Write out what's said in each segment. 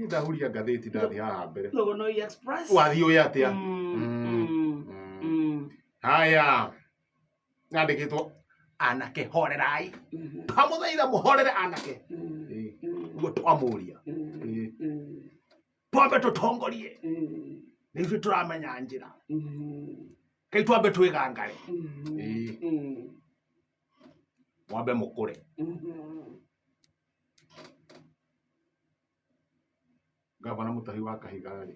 ndahuria ngathĩti ndathi haha mbere. Thogoroi Express. Wathi oya atia. Haya. Ngandĩkĩtwo anake horerai. Twamũthaitha mũhorere anake. Guo twamũria. Twambe tũtongorie. Nĩ ithuĩ tũramenya njĩra. Kai twambe twĩgangare. Mwambe mũkũre. Gavana Mutahi wa Kahiga rĩ.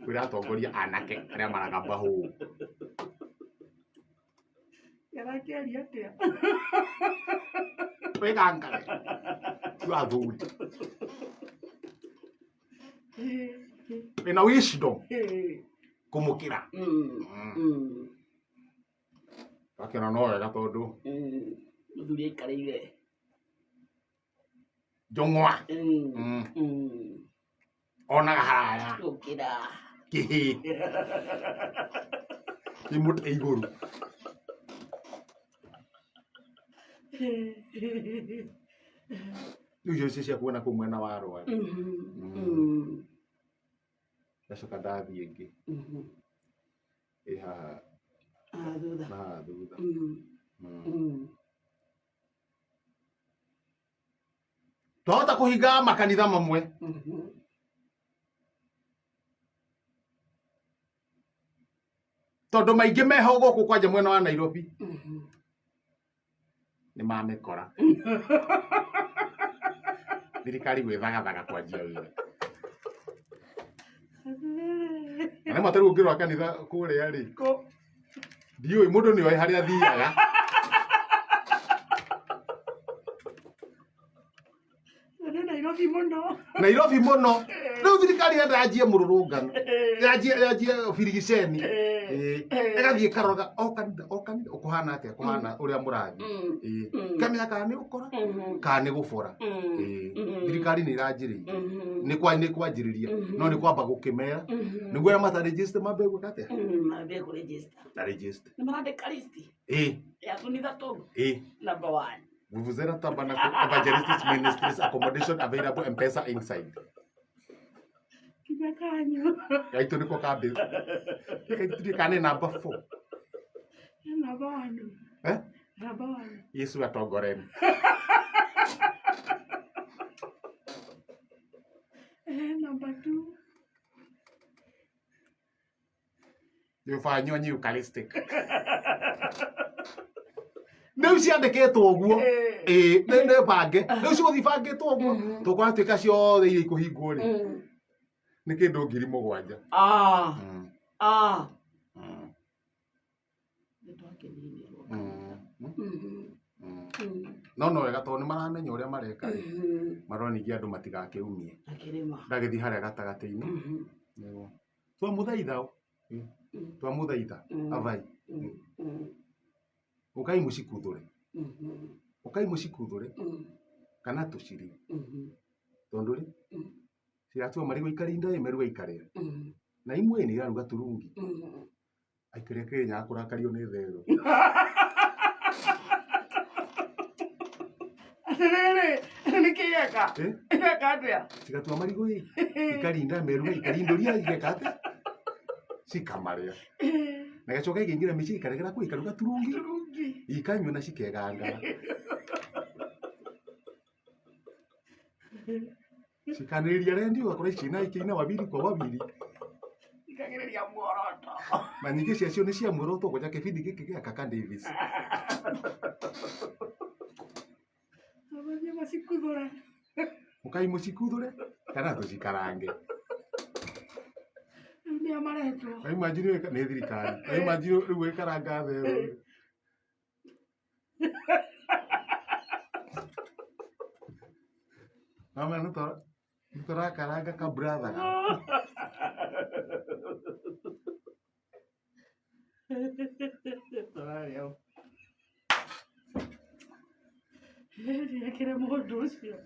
Kwĩra atongoria anake arĩa maragamba hũũ. Yarakĩaria atĩa? Twĩgangare. Twathuri. Wĩna wisdom. Kũmũkĩra. Akĩona no wega tondũ mũthuri aikarĩire njong'wa onaga haraya gũkĩra kĩhĩ imũte igũrũ. Rĩu icio icio cia kuona kũu mwena wa Rware. Ndacoka ndathiĩ ĩngĩ ĩ haha thutha. Twahota kũhinga makanitha mamwe. Tondũ maingĩ meho gũkũ kwanja mwena wa Nairobi nĩ mamĩkora. Thirikari gwĩthagathaga kwanjia wĩra. Na rĩmwe tarĩu ũngĩrora kanitha kũrĩa rĩ, ndiũĩ mũndũ nĩoĩ harĩa athiaga. Nairobi mũno. Rĩu thirikari yenda yanjie mũrũrũngano. Yanjie birigiceni. Ĩgathiĩ ĩkaroraga o kanitha ũkũhana atĩa, kũhana ũrĩa mũrathiĩ. Kamenya kana nĩ gũkora kana nĩ gũbora. Thirikari nĩ ĩranjĩrĩirie. Nĩ kwanjĩrĩria no nĩ kwamba gũkĩmera nĩguo arĩa mata-register mambe gwĩka atĩa? Mambe kũregister. Na register. Nĩ marandĩka list ya kanitha tũu. Number 1. Vuvuzela Tabernacle Evangelistic Ministries accommodation available M-Pesa inside. Kimekanyo. Gaito niko kabe. Gaito kane number 4. Number 1. Number 1. Yesu atongoreni. Number 2. Yofanywa nyi Eucharistic. Rĩu ciandĩkĩtwo ũguo nĩ bange rĩu cigũthiĩ bangĩtwo ũguo tũkora tuĩka ciothe iria ikũhingwo rĩ nĩ kĩndũ 7,000. No wega tondũ nĩ maramenya ũrĩa mareka maronigia andũ matigakĩumie ndagĩthiĩ harĩa gatagatĩ-inĩ. Twamũthaitha avai ukai mucikuthore kana tuciri tondu ri ciratua marigo ikarinda imeruga ikarira na imwe ni iraruga turungi aikire Kenya kurakario ni therũ. Nĩ kĩgeka atĩa cigatua marigo ikarinda meruga ikarindoria igeka atĩa cikamarĩa na gacoka ikĩingĩra mĩciĩ ikaregera kũ ikaruga turungi ikanyua na cikeganga cikanĩrĩria rendi ũgakora icina ikĩina wabiri kwa wabiri ikagĩrĩria muoroto na nyingĩ ciacio nĩ cia muoroto kũja kĩbindi gĩkĩ gĩa Kaka Davis. Abathie macikuthũre ukai mucikuthũre kana tũcikarange. Nĩ amaretwo Imagine nĩ thirikari. Imagine rĩu ĩkaranga therũ. Mama nĩ tũrakaranga ka brother. Nĩekĩre mũndũ ũcio.